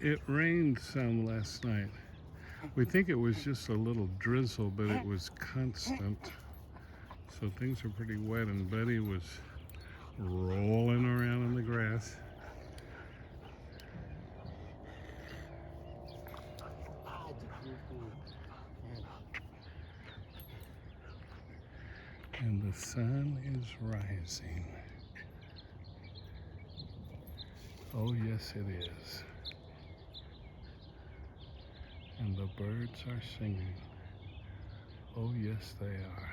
It rained some last night. We think it was just a little drizzle, but it was constant. So things are pretty wet, and Betty was rolling around in the grass. And the sun is rising. Oh, yes, it is. And the birds are singing. Oh, yes, they are.